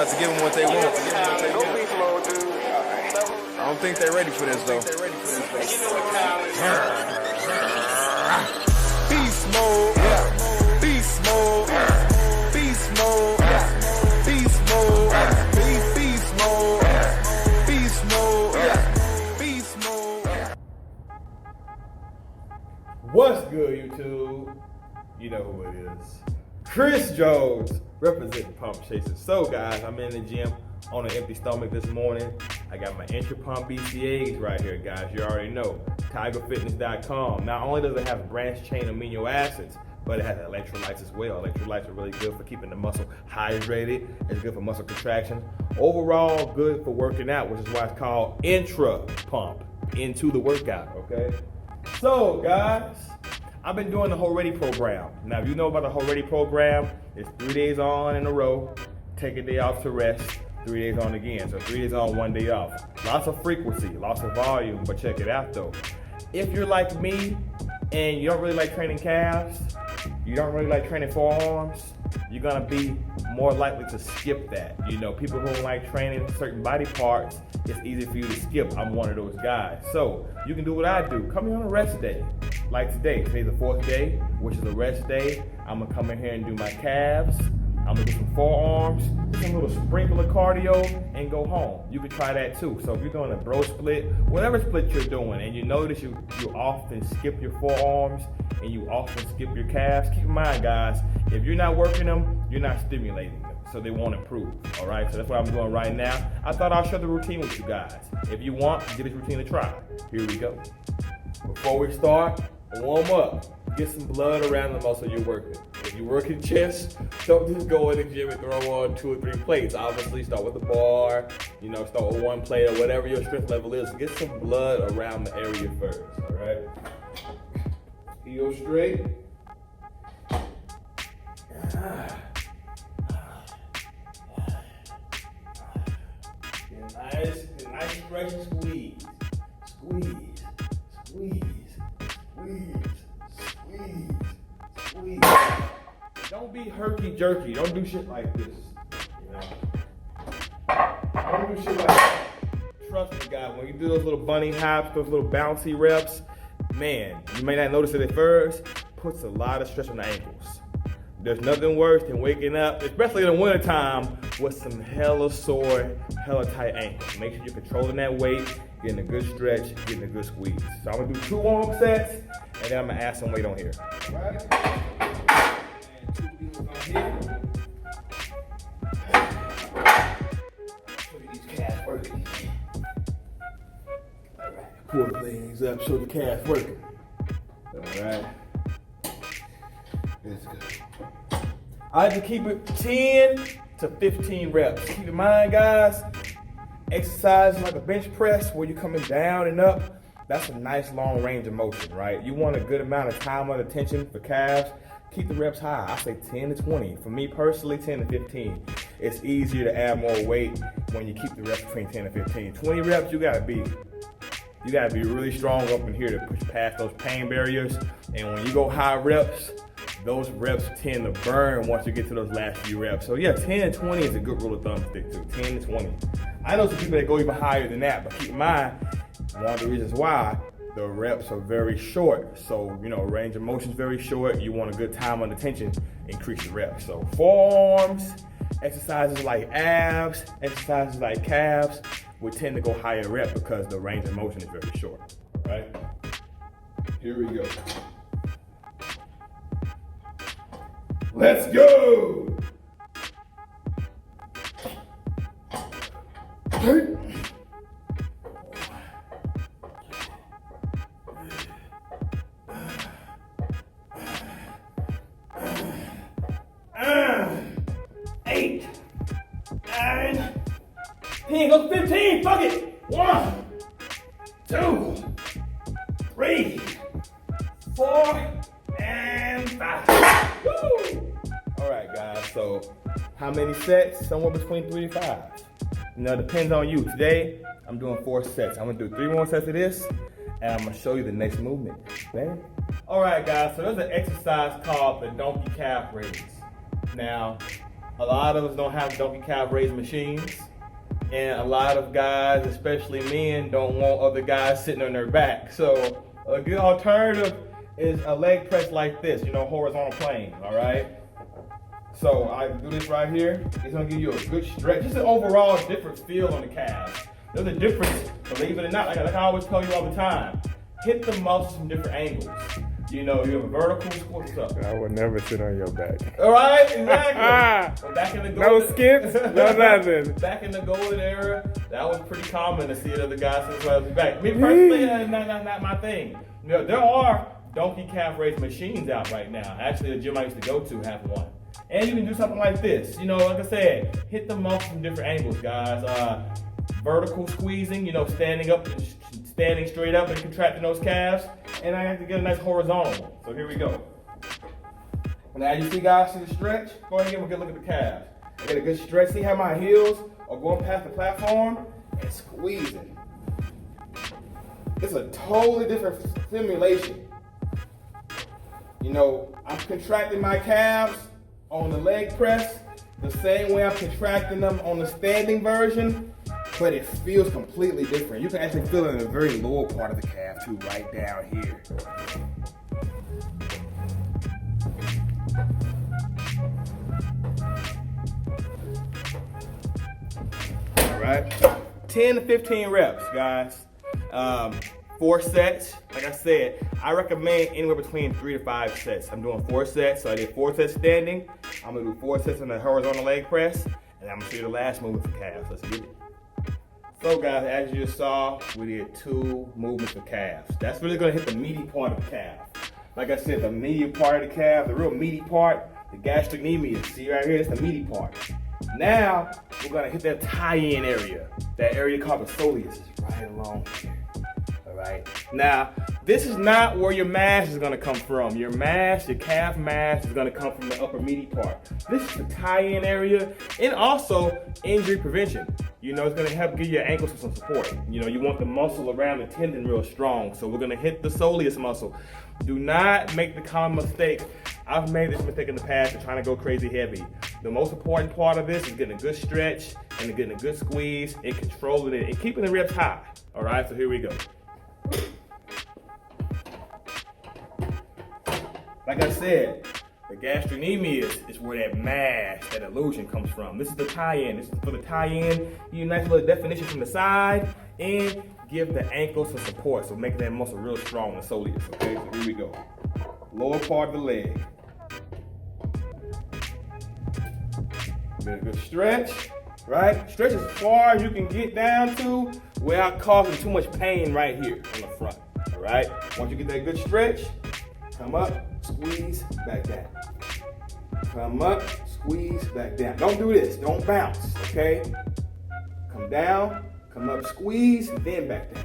about to give them what they want. I don't think they're ready for this though. Beast mode, beast mode, beast mode, beast mode, beast mode, beast mode, beast mode. What's good, YouTube? You know who it is. Chris Jones, representing Pump Chasers. So guys, I'm in the gym on an empty stomach this morning. I got my Intra Pump BCAAs right here, guys. You already know. TigerFitness.com. Not only does it have branched chain amino acids, but it has electrolytes as well. Electrolytes are really good for keeping the muscle hydrated. It's good for muscle contraction. Overall, good for working out, which is why it's called Intra Pump. Into the workout, okay? So guys, I've been doing the Whole Ready program. Now, if you know about the Whole Ready program, it's 3 days on in a row, take a day off to rest, 3 days on again. So 3 days on, 1 day off. Lots of frequency, lots of volume, but check it out though. If you're like me and you don't really like training calves, you don't really like training forearms, you're gonna be more likely to skip that. You know, people who don't like training certain body parts, it's easy for you to skip. I'm one of those guys. So you can do what I do. Come here on a rest day. Like today, today's the 4th day, which is a rest day. I'm gonna come in here and do my calves. I'm gonna do some forearms, just a little sprinkle of cardio, and go home. You can try that too. So if you're doing a bro split, whatever split you're doing, and you notice you often skip your forearms and you often skip your calves, keep in mind, guys, if you're not working them, you're not stimulating them, so they won't improve. All right, so that's what I'm doing right now. I thought I'll share the routine with you guys. If you want, give this routine a try. Here we go. Before we start, warm up. Get some blood around the muscle you're working. If you're working chest, don't just go in the gym and throw on 2 or 3 plates. Obviously, start with the bar, start with 1 plate or whatever your strength level is. Get some blood around the area first, all right? Heel straight. Nice stretch and squeeze. Squeeze, squeeze, squeeze, squeeze. Don't be herky-jerky. Don't do shit like this. Don't do shit like that. Trust me, guys, when you do those little bunny hops, those little bouncy reps, man, you may not notice it at first, puts a lot of stress on the ankles. There's nothing worse than waking up, especially in the wintertime, with some hella sore, hella tight ankles. Make sure you're controlling that weight, getting a good stretch, getting a good squeeze. So I'm gonna do 2 warm sets, and then I'm gonna add some weight on here. All right? And 2 kilos on here. Look at these calves working. All right, pull the legs up, show the calves working. All right. Let's go. I like to keep it 10 to 15 reps. Keep in mind, guys, exercise like a bench press where you're coming down and up. That's a nice long range of motion, right? You want a good amount of time and attention for calves. Keep the reps high. I say 10 to 20. For me personally, 10 to 15. It's easier to add more weight when you keep the reps between 10 and 15. 20 reps, you gotta be really strong up in here to push past those pain barriers. And when you go high reps, those reps tend to burn once you get to those last few reps. So yeah, 10 and 20 is a good rule of thumb to stick to, 10 to 20. I know some people that go even higher than that, but keep in mind, one of the reasons why, the reps are very short. So, range of motion is very short. You want a good time on attention, increase the reps. So forearms, exercises like abs, exercises like calves would tend to go higher rep because the range of motion is very short, all right? Here we go. Let's go! Hey. 8, 9, 10, go 15, fuck it! 1, 2, 3, 4, and 5. Woo! All right, guys, so how many sets? Somewhere between 3 to 5. It depends on you. Today, I'm doing 4 sets. I'm gonna do 3 more sets of this, and I'm gonna show you the next movement. Man. All right, guys, so there's an exercise called the donkey calf raises. Now, A lot of us don't have donkey calf raise machines. And a lot of guys, especially men, don't want other guys sitting on their back. So a good alternative is a leg press like this, horizontal plane, all right? So I do this right here. It's gonna give you a good stretch. Just an overall different feel on the calves. There's a difference, believe it or not, like I always tell you all the time, hit the muscles from different angles. You have a vertical squat. What's up? I would never sit on your back. All right, exactly. Back in the golden, No skips, no nothing. Back in the golden era, that was pretty common to see other guys sit on his back. Me personally, that's not my thing. There are donkey calf raise machines out right now. Actually, the gym I used to go to have one. And you can do something like this. Like I said, hit the muscles from different angles, guys. Vertical squeezing, standing up, standing straight up and contracting those calves. And I have to get a nice horizontal. So here we go. Now you see, guys, see the stretch? Go ahead and give a good look at the calves. I get a good stretch. See how my heels are going past the platform and squeezing. It's a totally different stimulation. I'm contracting my calves on the leg press the same way I'm contracting them on the standing version, but it feels completely different. You can actually feel it in the very lower part of the calf too, right down here. All right, 10 to 15 reps, guys. 4 sets. Like I said, I recommend anywhere between 3 to 5 sets. I'm doing 4 sets, so I did 4 sets standing. I'm gonna do 4 sets on the horizontal leg press, and I'm gonna show you the last movement for calves. Let's get it. So guys, as you just saw, we did 2 movements for calves. That's really gonna hit the meaty part of the calf. Like I said, the meaty part of the calf, the real meaty part, the gastrocnemius. See right here, that's the meaty part. Now, we're gonna hit that tie-in area. That area called the soleus, right along here. Right. Now, this is not where your mass is going to come from. Your calf mass is going to come from the upper meaty part. This is the tie-in area and also injury prevention. It's going to help give your ankles some support. You want the muscle around the tendon real strong. So we're going to hit the soleus muscle. Do not make the common mistake. I've made this mistake in the past of trying to go crazy heavy. The most important part of this is getting a good stretch and getting a good squeeze and controlling it and keeping the reps high. All right, so here we go. Like I said, the gastrocnemius is where that mass, that illusion comes from. This is the tie-in. This is for the tie-in. You nice little definition from the side and give the ankle some support. So make that muscle real strong, the soleus. Okay, so here we go. Lower part of the leg. Get a good stretch, right? Stretch as far as you can get down to without causing too much pain right here on the front. All right. Once you get that good stretch, come up, squeeze, back down. Come up, squeeze, back down. Don't do this. Don't bounce, okay? Come down, come up, squeeze, then back down.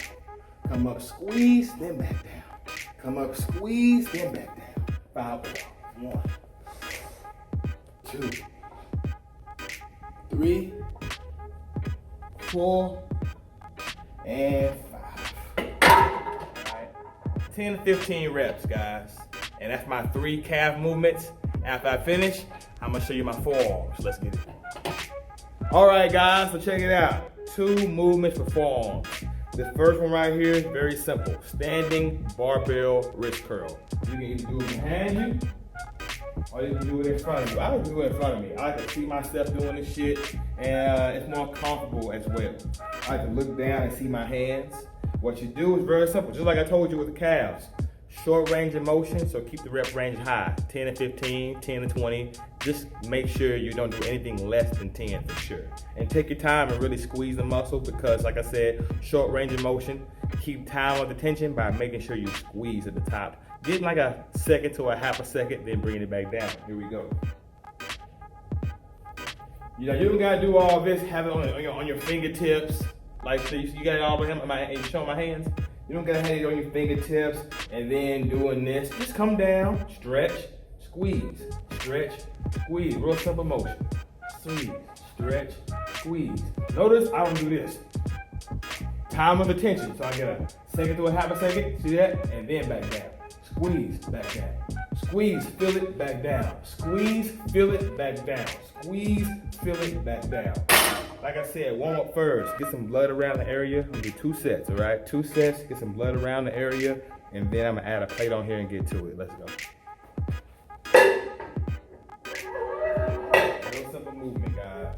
Come up, squeeze, then back down. Come up, squeeze, then back down. 5 more. 1, 2, 3, 4, and 5. All right. 10 to 15 reps, guys. And that's my 3 calf movements. After I finish, I'm gonna show you my forearms. Let's get it. All right, guys, so check it out. 2 movements for forearms. The first one right here is very simple. Standing barbell wrist curl. You can either do it behind you, or you can do it in front of you. I like to do it in front of me. I like to see myself doing this shit, and it's more comfortable as well. I like to look down and see my hands. What you do is very simple, just like I told you with the calves. Short range of motion, so keep the rep range high. 10 to 15, 10 to 20. Just make sure you don't do anything less than 10 for sure. And take your time and really squeeze the muscle because, like I said, short range of motion. Keep time with attention by making sure you squeeze at the top. Get like a second to a half a second, then bring it back down. Here we go. You don't gotta do all this, have it on your fingertips. Like, so you got it all over my showing my hands. You don't gotta have it on your fingertips and then doing this. Just come down, stretch, squeeze, stretch, squeeze. Real simple motion. Squeeze, stretch, squeeze. Notice I don't do this. Time of attention. So I get a second to a half a second. See that? And then back down. Squeeze, back down. Squeeze, feel it, back down. Squeeze, feel it, back down. Squeeze, feel it back down. Like I said, warm up first. Get some blood around the area. I'm gonna do 2 sets, all right? 2 sets, get some blood around the area, and then I'm gonna add a plate on here and get to it. Let's go. Real simple movement, guys.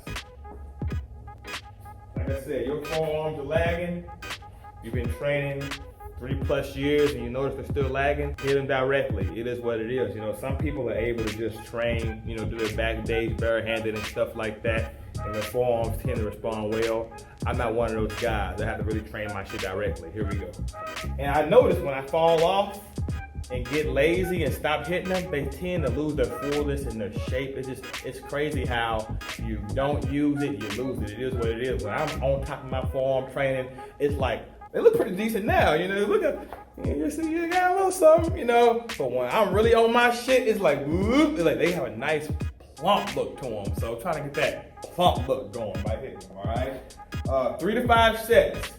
Like I said, your forearms are lagging. You've been training 3+ years and you notice they're still lagging, hit them directly. It is what it is. You know, some people are able to just train, you know, do their back days barehanded and stuff like that, and their forearms tend to respond well. I'm not one of those guys. I have to really train my shit directly. Here we go. And I notice when I fall off and get lazy and stop hitting them, they tend to lose their fullness and their shape. It's crazy how you don't use it, you lose it. It is what it is. When I'm on top of my forearm training, it's like, they look pretty decent now, you know. Look at, you see, you got a little something, you know. But when I'm really on my shit, it's like, whoop, it's like they have a nice plump look to them. So trying to get that plump look going by hitting them, all right? 3 to 5 sets.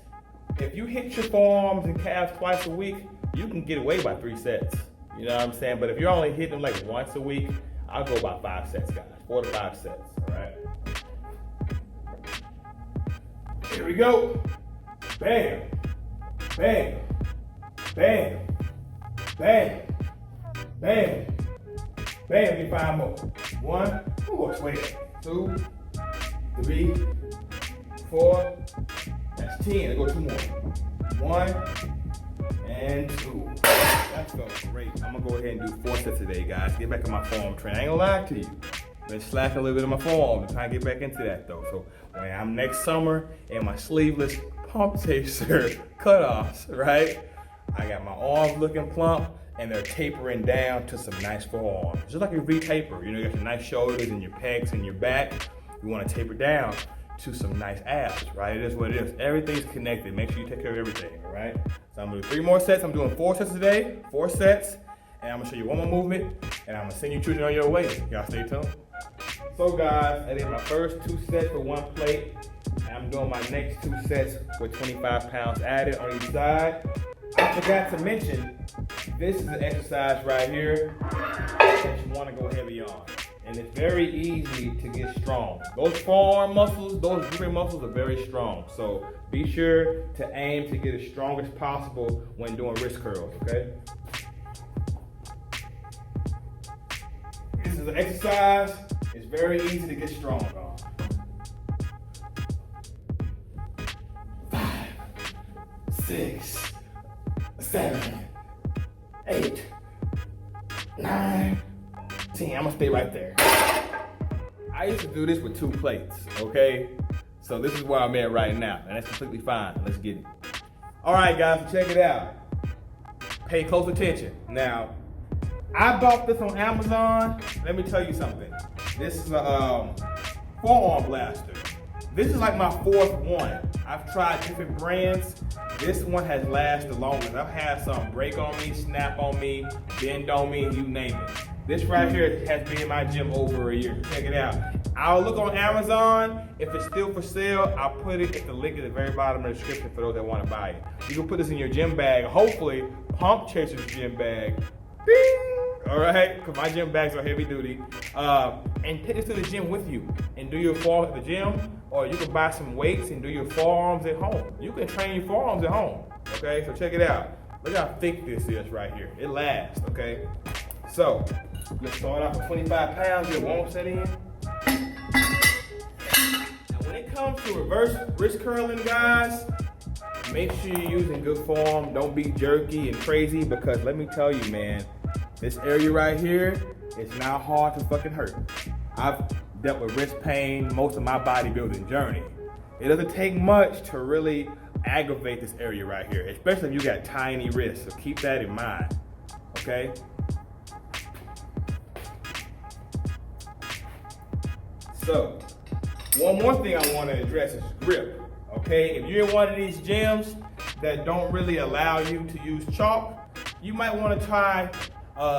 If you hit your forearms and calves twice a week, you can get away by 3 sets. You know what I'm saying? But if you're only hitting them like once a week, I'll go by 5 sets, guys. 4 to 5 sets, all right? Here we go. Bam, bam, bam, bam, bam, bam. Give me 5 more. 1, wait, 2, 3, 4. That's 10. Let's go 2 more. 1 and 2. That felt great. I'm gonna go ahead and do 4 sets today, guys. Get back in my forearm training. I ain't gonna lie to you. Been slacking a little bit of my forearm to try and get back into that though. So when I'm next summer in my sleeveless pump chaser cutoffs, right? I got my arms looking plump and they're tapering down to some nice forearms. Just like a V-taper, you know, you got your nice shoulders and your pecs and your back. You want to taper down to some nice abs, right? It is what it is. Everything's connected. Make sure you take care of everything, all right? So I'm gonna do 3 more sets. I'm doing 4 sets today, 4 sets, and I'm gonna show you one more movement, and I'm gonna send you children on your way. Y'all stay tuned. So guys, I did my first 2 sets for 1 plate. And I'm doing my next 2 sets with 25 pounds added on each side. I forgot to mention, this is an exercise right here that you want to go heavy on. And it's very easy to get strong. Those forearm muscles, those gripping muscles are very strong. So be sure to aim to get as strong as possible when doing wrist curls, okay? This is an exercise. It's very easy to get strong on. 5, 6, 7, 8, 9, 10. I'm gonna stay right there. I used to do this with 2 plates, okay? So this is where I'm at right now, and that's completely fine. Let's get it. All right, guys, so check it out. Pay close attention. Now, I bought this on Amazon. Let me tell you something. This is a forearm blaster. This is like my 4th one. I've tried different brands. This one has lasted the longest. I've had some break on me, snap on me, bend on me, you name it. This right here has been in my gym over a year. Check it out. I'll look on Amazon. If it's still for sale, I'll put it at the link at the very bottom of the description for those that want to buy it. You can put this in your gym bag. Hopefully, Pump Chaser's gym bag. Bing! All right, because my gym bags are heavy duty. And take this to the gym with you and do your forearms at the gym, or you can buy some weights and do your forearms at home. You can train your forearms at home, okay? So check it out. Look how thick this is right here. It lasts, okay? So, let's start off with 25 pounds, get 1 set in. Now when it comes to reverse wrist curling, guys, make sure you're using good form. Don't be jerky and crazy, because let me tell you, man, this area right here, it's not hard to fucking hurt. I've dealt with wrist pain most of my bodybuilding journey. It doesn't take much to really aggravate this area right here, especially if you got tiny wrists, so keep that in mind, okay? So, one more thing I want to address is grip, okay? If you're in one of these gyms that don't really allow you to use chalk, you might want to try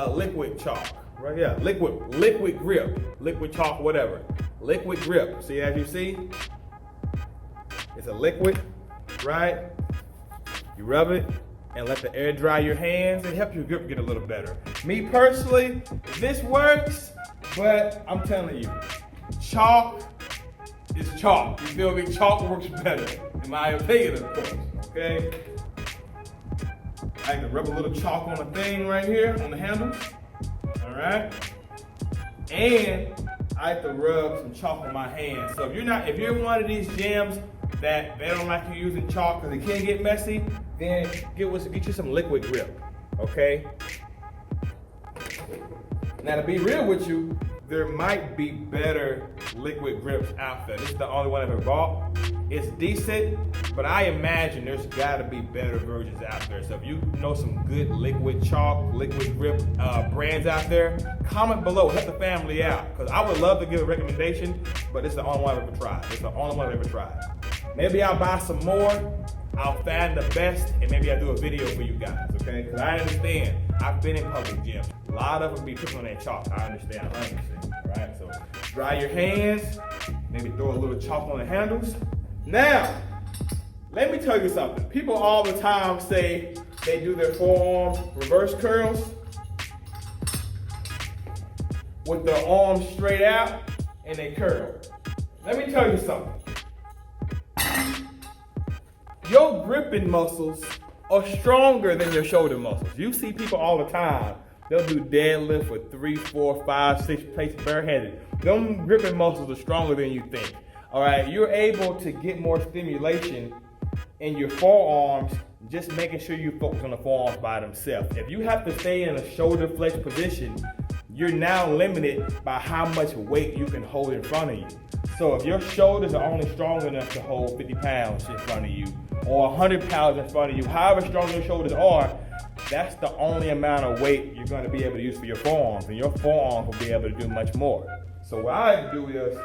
liquid chalk, right here. Liquid grip, liquid chalk, whatever. Liquid grip. See, as you see, it's a liquid, right? You rub it and let the air dry your hands. It helps your grip get a little better. Me personally, this works, but I'm telling you, chalk is chalk. You feel me? Chalk works better, in my opinion, of course. Okay? I can rub a little chalk on the thing right here, on the handles. Alright? And I like to rub some chalk on my hands. So if you're one of these gyms that they don't like you using chalk because it can get messy, then get you some liquid grip. Okay? Now to be real with you, there might be better liquid grips out there. This is the only one I've ever bought. It's decent, but I imagine there's gotta be better versions out there. So if you know some good liquid chalk, liquid grip brands out there, comment below, help the family out. Because I would love to give a recommendation, but it's the only one I've ever tried. It's the only one I've ever tried. Maybe I'll buy some more, I'll find the best, and maybe I'll do a video for you guys, okay? Because I understand, I've been in public gyms. A lot of them be putting on that chalk, I understand 100%, all right? So dry your hands, maybe throw a little chalk on the handles. Now, let me tell you something. People all the time say they do their forearm reverse curls with their arms straight out and they curl. Let me tell you something. Your gripping muscles are stronger than your shoulder muscles. You see people all the time. They'll do deadlift with 3, 4, 5, 6 plates barehanded. Them gripping muscles are stronger than you think. All right, you're able to get more stimulation in your forearms, just making sure you focus on the forearms by themselves. If you have to stay in a shoulder flex position, you're now limited by how much weight you can hold in front of you. So if your shoulders are only strong enough to hold 50 pounds in front of you, or 100 pounds in front of you, however strong your shoulders are, that's the only amount of weight you're going to be able to use for your forearms, and your forearms will be able to do much more. So what I like to do is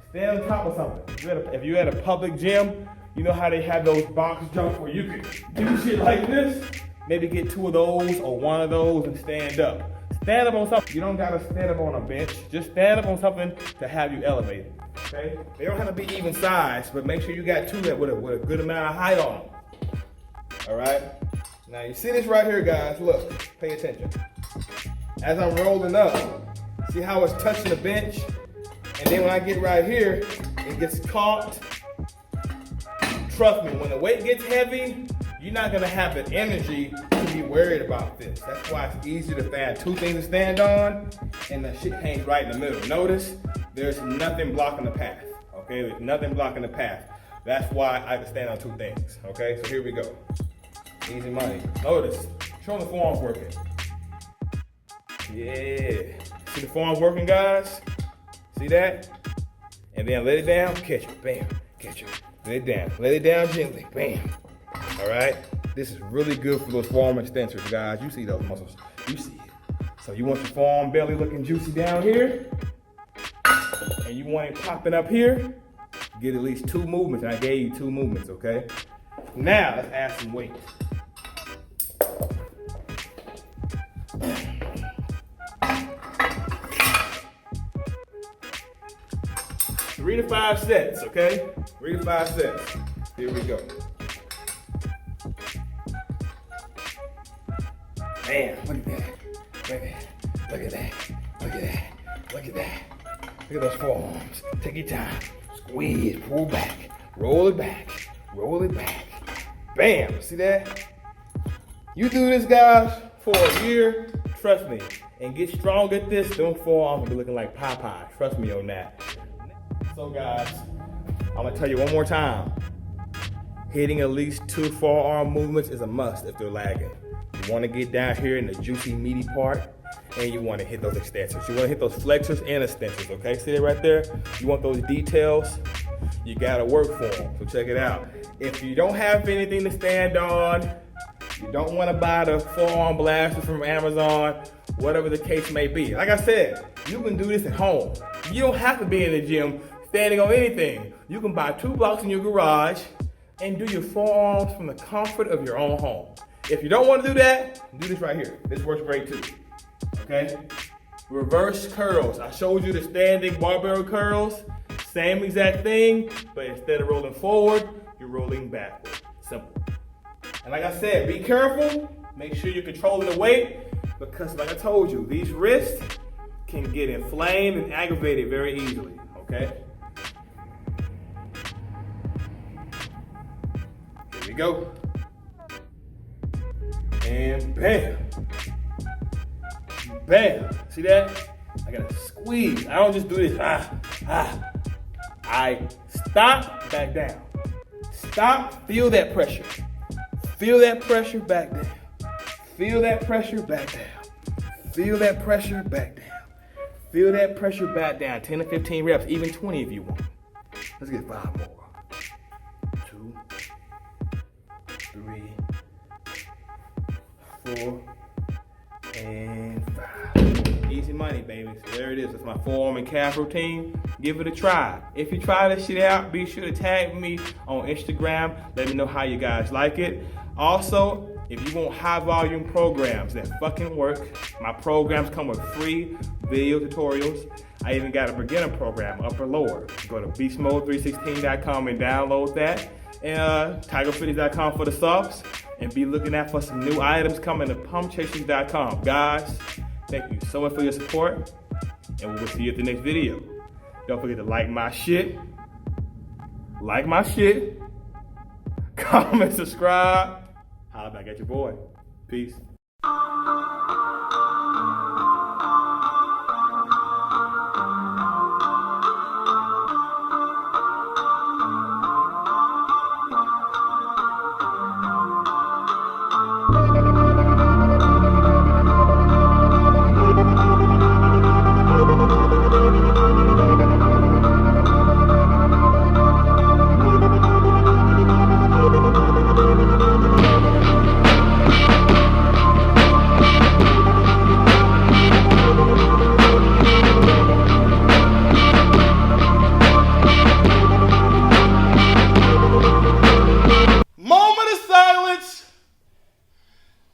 stand on top of something. If you're at a public gym, you know how they have those box jumps where you can do shit like this? Maybe get 2 of those or 1 of those and stand up. Stand up on something. You don't gotta stand up on a bench. Just stand up on something to have you elevated. Okay? They don't have to be even size, but make sure you got 2 that with a good amount of height on them. Alright? Now you see this right here, guys. Look, pay attention. As I'm rolling up, see how it's touching the bench? And then when I get right here, it gets caught. Trust me, when the weight gets heavy, you're not gonna have the energy to be worried about this. That's why it's easy to find 2 things to stand on, and the shit hangs right in the middle. Notice, there's nothing blocking the path, okay? There's nothing blocking the path. That's why I can stand on 2 things, okay? So here we go. Easy money. Notice, show them the forearms working. Yeah. See the forearms working, guys? See that? And then let it down, catch it, bam, catch it. Let it down, let it down gently, bam. All right? This is really good for those forearm extensors, guys. You see those muscles, you see it. So you want your forearm belly looking juicy down here, and you want it popping up here, get at least 2 movements. I gave you 2 movements, okay? Now, let's add some weight. 3 to 5 sets, okay? 3 to 5 sets. Here we go. Man, look at that. Look at that. Look at that. Look at that. Look at those forearms. Take your time. Squeeze, pull back. Roll it back. Roll it back. Bam, see that? You do this, guys, for a year, trust me, and get strong at this, them forearms will be looking like Popeye. Trust me on that. So guys, I'm gonna tell you one more time. Hitting at least 2 forearm movements is a must if they're lagging. You wanna get down here in the juicy, meaty part, and you wanna hit those extensors. You wanna hit those flexors and extensors, okay? See it right there? You want those details? You gotta work for them, so check it out. If you don't have anything to stand on, you don't wanna buy the forearm blaster from Amazon, whatever the case may be. Like I said, you can do this at home. You don't have to be in the gym standing on anything. You can buy 2 blocks in your garage and do your forearms from the comfort of your own home. If you don't want to do that, do this right here. This works great too, okay? Reverse curls. I showed you the standing barbell curls. Same exact thing, but instead of rolling forward, you're rolling backward. Simple. And like I said, be careful. Make sure you're controlling the weight, because like I told you, these wrists can get inflamed and aggravated very easily, Okay? Here we go. And bam. Bam. See that? I gotta squeeze. I don't just do this. I stop, back down. Stop, feel that pressure. Feel that pressure, back down. Feel that pressure, back down. Feel that pressure, back down. Feel that pressure, back down. 10 to 15 reps, even 20 if you want. Let's get 5 more. 2, 3, 4, and 5. Easy money, baby. So there it is. That's my forearm and calf routine. Give it a try. If you try this shit out, be sure to tag me on Instagram. Let me know how you guys like it. Also, if you want high volume programs that fucking work, my programs come with free video tutorials. I even got a beginner program, upper lower. Go to beastmode316.com and download that. And tigerfitness.com for the subs. And be looking out for some new items coming to pumpchasers.com. Guys, thank you so much for your support. And we'll see you at the next video. Don't forget to like my shit. Like my shit. Comment, subscribe. Holla back at your boy. Peace.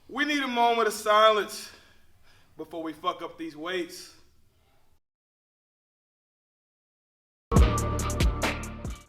We need a moment of silence before we fuck up these weights.